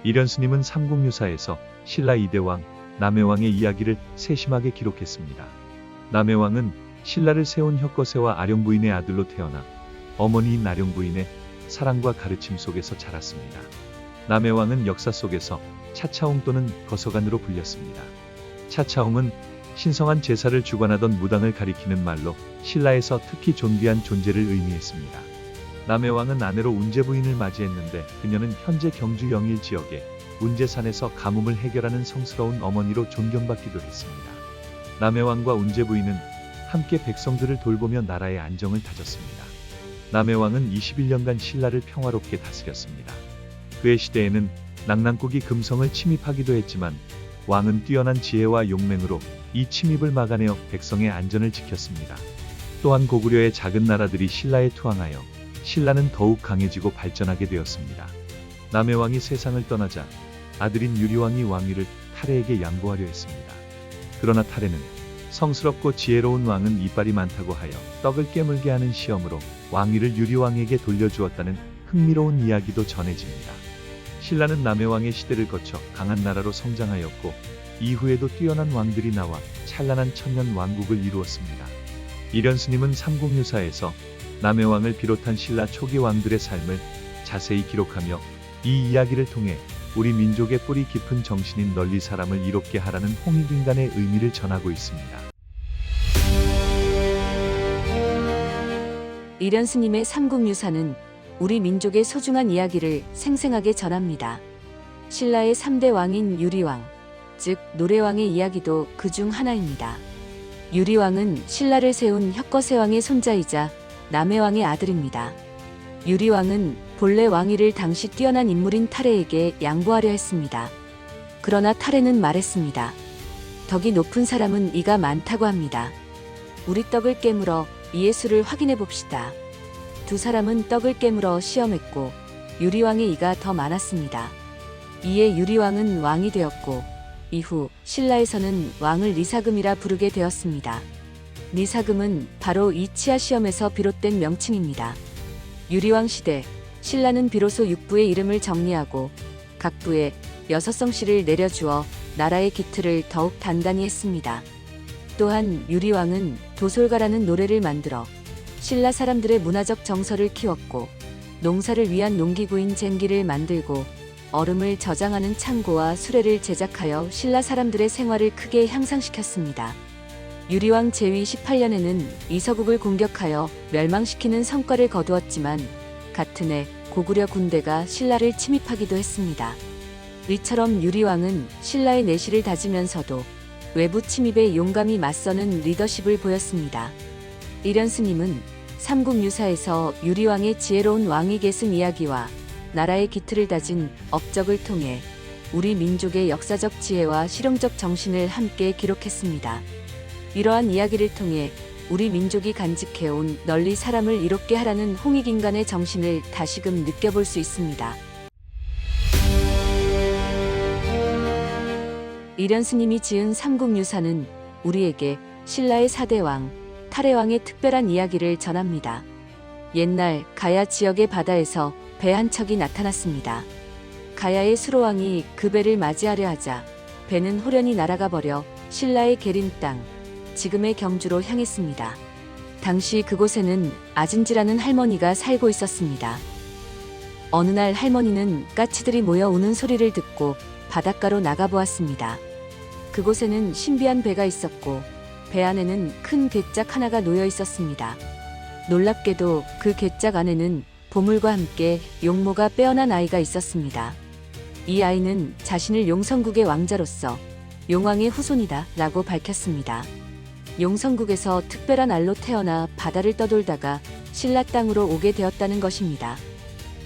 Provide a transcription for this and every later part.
이련스님은 삼국유사에서 신라 이대왕, 남해왕의 이야기를 세심하게 기록했습니다. 남해왕은 신라를 세운 혁거세와 아령부인의 아들로 태어나 어머니인 아령부인의 사랑과 가르침 속에서 자랐습니다. 남해왕은 역사 속에서 차차홍 또는 거서간으로 불렸습니다. 차차홍은 신성한 제사를 주관하던 무당을 가리키는 말로 신라에서 특히 존귀한 존재를 의미했습니다. 남해왕은 아내로 운제 부인을 맞이했는데 그녀는 현재 경주 영일 지역의 운제산에서 가뭄을 해결하는 성스러운 어머니로 존경받기도 했습니다. 남해왕과 운제 부인은 함께 백성들을 돌보며 나라의 안정을 다졌습니다. 남해왕은 21년간 신라를 평화롭게 다스렸습니다. 그의 시대에는 낙랑국이 금성을 침입하기도 했지만 왕은 뛰어난 지혜와 용맹으로 이 침입을 막아내어 백성의 안전을 지켰습니다. 또한 고구려의 작은 나라들이 신라에 투항하여 신라는 더욱 강해지고 발전하게 되었습니다. 남해왕이 세상을 떠나자 아들인 유리왕이 왕위를 탈해에게 양보하려 했습니다. 그러나 탈해는 성스럽고 지혜로운 왕은 이빨이 많다고 하여 떡을 깨물게 하는 시험으로 왕위를 유리왕에게 돌려주었다는 흥미로운 이야기도 전해집니다. 신라는 남해왕의 시대를 거쳐 강한 나라로 성장하였고 이후에도 뛰어난 왕들이 나와 찬란한 천년 왕국을 이루었습니다. 이련스님은 삼국유사에서 남해왕을 비롯한 신라 초기 왕들의 삶을 자세히 기록하며 이 이야기를 통해 우리 민족의 뿌리 깊은 정신인 널리 사람을 이롭게 하라는 홍익인간의 의미를 전하고 있습니다. 이련스님의 삼국유사는 우리 민족의 소중한 이야기를 생생하게 전합니다. 신라의 3대 왕인 유리왕, 즉 노래왕의 이야기도 그중 하나입니다. 유리왕은 신라를 세운 혁거세왕의 손자이자 남해왕의 아들입니다. 유리왕은 본래 왕위를 당시 뛰어난 인물인 탈해에게 양보하려 했습니다. 그러나 탈해는 말했습니다. 덕이 높은 사람은 이가 많다고 합니다. 우리 떡을 깨물어 이의 수를 확인해 봅시다. 두 사람은 떡을 깨물어 시험했고 유리왕의 이가 더 많았습니다. 이에 유리왕은 왕이 되었고 이후 신라에서는 왕을 니사금이라 부르게 되었습니다. 니사금은 바로 이 치아 시험에서 비롯된 명칭입니다. 유리왕 시대, 신라는 비로소 6부의 이름을 정리하고 각 부에 6성씨를 내려주어 나라의 기틀을 더욱 단단히 했습니다. 또한 유리왕은 도솔가라는 노래를 만들어 신라 사람들의 문화적 정서를 키웠고 농사를 위한 농기구인 쟁기를 만들고 얼음을 저장하는 창고와 수레를 제작하여 신라 사람들의 생활을 크게 향상시켰습니다. 유리왕 제위 18년에는 이서국을 공격하여 멸망시키는 성과를 거두었지만 같은 해 고구려 군대가 신라를 침입하기도 했습니다. 이처럼 유리왕은 신라의 내실을 다지면서도 외부 침입에 용감히 맞서는 리더십을 보였습니다. 이련스님은 삼국유사에서 유리왕의 지혜로운 왕위 계승 이야기와 나라의 기틀을 다진 업적을 통해 우리 민족의 역사적 지혜와 실용적 정신을 함께 기록했습니다. 이러한 이야기를 통해 우리 민족이 간직해온 널리 사람을 이롭게 하라는 홍익인간의 정신을 다시금 느껴볼 수 있습니다. 이련스님이 지은 삼국유사는 우리에게 신라의 4대 왕, 탈해왕의 특별한 이야기를 전합니다. 옛날 가야 지역의 바다에서 배 한 척이 나타났습니다. 가야의 수로왕이 그 배를 맞이하려 하자 배는 호련히 날아가 버려 신라의 계림 땅, 지금의 경주로 향했습니다. 당시 그곳에는 아진지라는 할머니가 살고 있었습니다. 어느 날 할머니는 까치들이 모여 우는 소리를 듣고 바닷가로 나가보았습니다. 그곳에는 신비한 배가 있었고 배 안에는 큰 괴짝 하나가 놓여 있었습니다. 놀랍게도 그 괴짝 안에는 보물과 함께 용모가 빼어난 아이가 있었습니다. 이 아이는 자신을 용성국의 왕자로서 용왕의 후손이다 라고 밝혔습니다. 용성국에서 특별한 알로 태어나 바다를 떠돌다가 신라 땅으로 오게 되었다는 것입니다.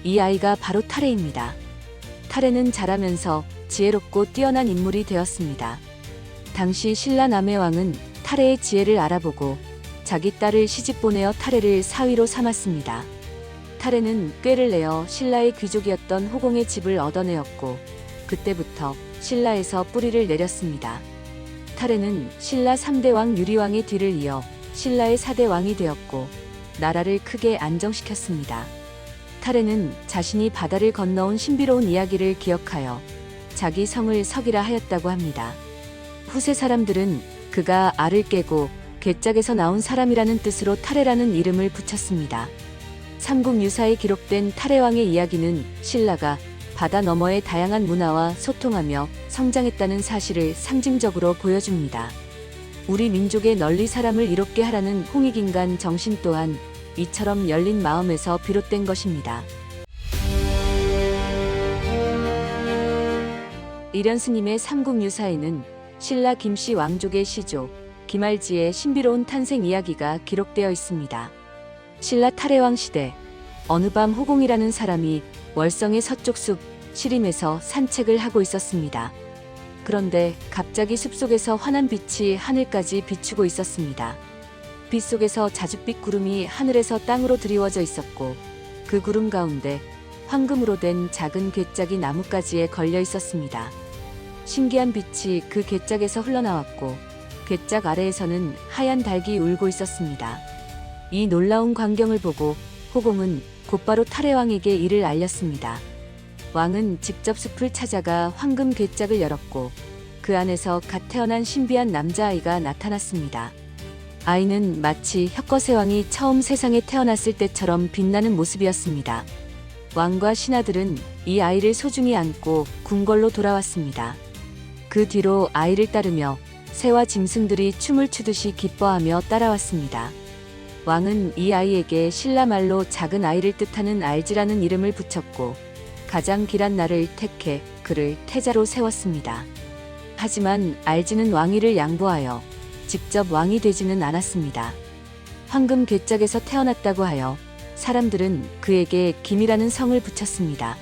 이 아이가 바로 탈해입니다. 탈해는 자라면서 지혜롭고 뛰어난 인물이 되었습니다. 당시 신라 남해왕은 탈해의 지혜를 알아보고 자기 딸을 시집 보내어 탈해를 사위로 삼았습니다. 탈해는 꾀를 내어 신라의 귀족이었던 호공의 집을 얻어내었고 그때부터 신라에서 뿌리를 내렸습니다. 탈해는 신라 3대 왕 유리왕의 뒤를 이어 신라의 4대 왕이 되었고 나라를 크게 안정시켰습니다. 타레는 자신이 바다를 건너온 신비로운 이야기를 기억하여 자기 성을 석이라 하였다고 합니다. 후세 사람들은 그가 알을 깨고 괴짝에서 나온 사람이라는 뜻으로 타레라는 이름을 붙였습니다. 삼국유사에 기록된 타레왕의 이야기는 신라가 바다 너머의 다양한 문화와 소통하며 성장했다는 사실을 상징적으로 보여줍니다. 우리 민족의 널리 사람을 이롭게 하라는 홍익인간 정신 또한 이처럼 열린 마음에서 비롯된 것입니다. 이련 스님의 삼국유사에는 신라 김씨 왕족의 시조 김알지의 신비로운 탄생 이야기가 기록되어 있습니다. 신라 탈해왕 시대 어느 밤 호공이라는 사람이 월성의 서쪽 숲 시림에서 산책을 하고 있었습니다. 그런데 갑자기 숲속에서 환한 빛이 하늘까지 비추고 있었습니다. 빛 속에서 자줏빛 구름이 하늘에서 땅으로 드리워져 있었고 그 구름 가운데 황금으로 된 작은 괴짝이 나뭇가지에 걸려 있었습니다. 신기한 빛이 그 괴짝에서 흘러나왔고 괴짝 아래에서는 하얀 닭이 울고 있었습니다. 이 놀라운 광경을 보고 호공은 곧바로 탈해왕에게 이를 알렸습니다. 왕은 직접 숲을 찾아가 황금 괴짝을 열었고 그 안에서 갓 태어난 신비한 남자아이가 나타났습니다. 아이는 마치 혁거세왕이 처음 세상에 태어났을 때처럼 빛나는 모습이었습니다. 왕과 신하들은 이 아이를 소중히 안고 궁궐로 돌아왔습니다. 그 뒤로 아이를 따르며 새와 짐승들이 춤을 추듯이 기뻐하며 따라왔습니다. 왕은 이 아이에게 신라 말로 작은 아이를 뜻하는 알지라는 이름을 붙였고 가장 길한 날을 택해 그를 태자로 세웠습니다. 하지만 알지는 왕위를 양보하여 직접 왕이 되지는 않았습니다. 황금 괴짝에서 태어났다고 하여 사람들은 그에게 김이라는 성을 붙였습니다.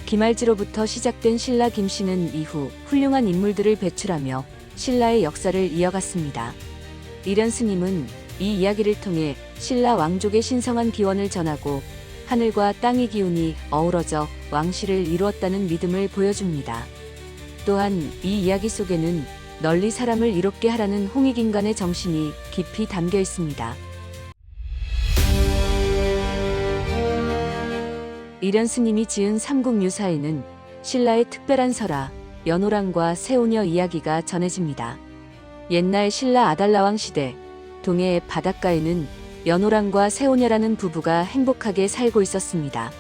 김알지로부터 시작된 신라 김씨는 이후 훌륭한 인물들을 배출하며 신라의 역사를 이어갔습니다. 이련 스님은 이 이야기를 통해 신라 왕족의 신성한 기원을 전하고 하늘과 땅의 기운이 어우러져 왕실을 이루었다는 믿음을 보여줍니다. 또한 이 이야기 속에는 널리 사람을 이롭게 하라는 홍익인간의 정신이 깊이 담겨 있습니다. 이련 스님이 지은 삼국유사에는 신라의 특별한 설화, 연호랑과 새오녀 이야기가 전해집니다. 옛날 신라 아달라왕 시대 동해의 바닷가에는 연호랑과 새오녀라는 부부가 행복하게 살고 있었습니다.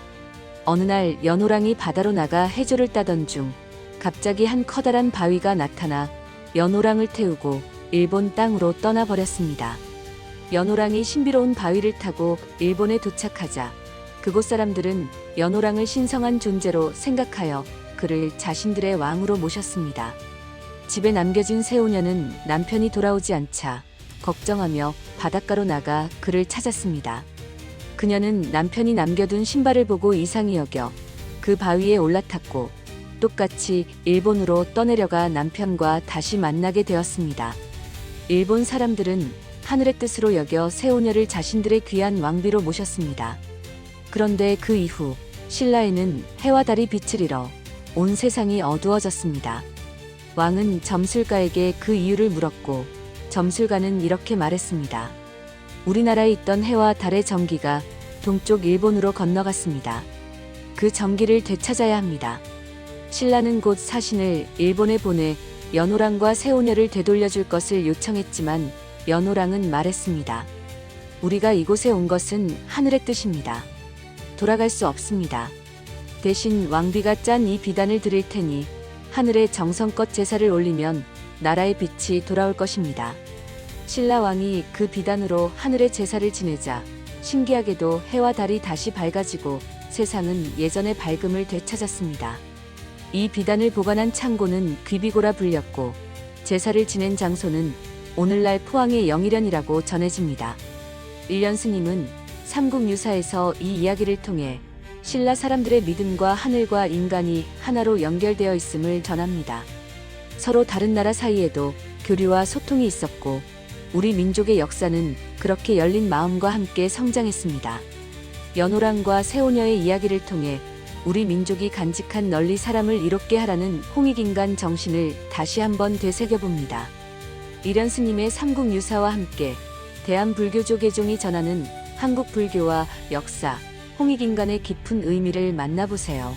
어느 날 연호랑이 바다로 나가 해조를 따던 중 갑자기 한 커다란 바위가 나타나 연호랑을 태우고 일본 땅으로 떠나버렸습니다. 연호랑이 신비로운 바위를 타고 일본에 도착하자 그곳 사람들은 연호랑을 신성한 존재로 생각하여 그를 자신들의 왕으로 모셨습니다. 집에 남겨진 새오녀는 남편이 돌아오지 않자 걱정하며 바닷가로 나가 그를 찾았습니다. 그녀는 남편이 남겨둔 신발을 보고 이상히 여겨 그 바위에 올라탔고 똑같이 일본으로 떠내려가 남편과 다시 만나게 되었습니다. 일본 사람들은 하늘의 뜻으로 여겨 새오녀를 자신들의 귀한 왕비로 모셨습니다. 그런데 그 이후 신라에는 해와 달이 빛을 잃어 온 세상이 어두워졌습니다. 왕은 점술가에게 그 이유를 물었고 점술가는 이렇게 말했습니다. 우리나라에 있던 해와 달의 정기가 동쪽 일본으로 건너갔습니다. 그 정기를 되찾아야 합니다. 신라는 곧 사신을 일본에 보내 연호랑과 새오녀를 되돌려줄 것을 요청했지만 연호랑은 말했습니다. 우리가 이곳에 온 것은 하늘의 뜻입니다. 돌아갈 수 없습니다. 대신 왕비가 짠 이 비단을 드릴 테니 하늘에 정성껏 제사를 올리면 나라의 빛이 돌아올 것입니다. 신라 왕이 그 비단으로 하늘의 제사를 지내자 신기하게도 해와 달이 다시 밝아지고 세상은 예전의 밝음을 되찾았습니다. 이 비단을 보관한 창고는 귀비고라 불렸고 제사를 지낸 장소는 오늘날 포항의 영일현이라고 전해집니다. 일련 스님은 삼국유사에서 이 이야기를 통해 신라 사람들의 믿음과 하늘과 인간이 하나로 연결되어 있음을 전합니다. 서로 다른 나라 사이에도 교류와 소통이 있었고 우리 민족의 역사는 그렇게 열린 마음과 함께 성장했습니다. 연호랑과 새오녀의 이야기를 통해 우리 민족이 간직한 널리 사람을 이롭게 하라는 홍익인간 정신을 다시 한번 되새겨봅니다. 이련 스님의 삼국유사와 함께 대한불교조 개종이 전하는 한국 불교와 역사, 홍익인간의 깊은 의미를 만나보세요.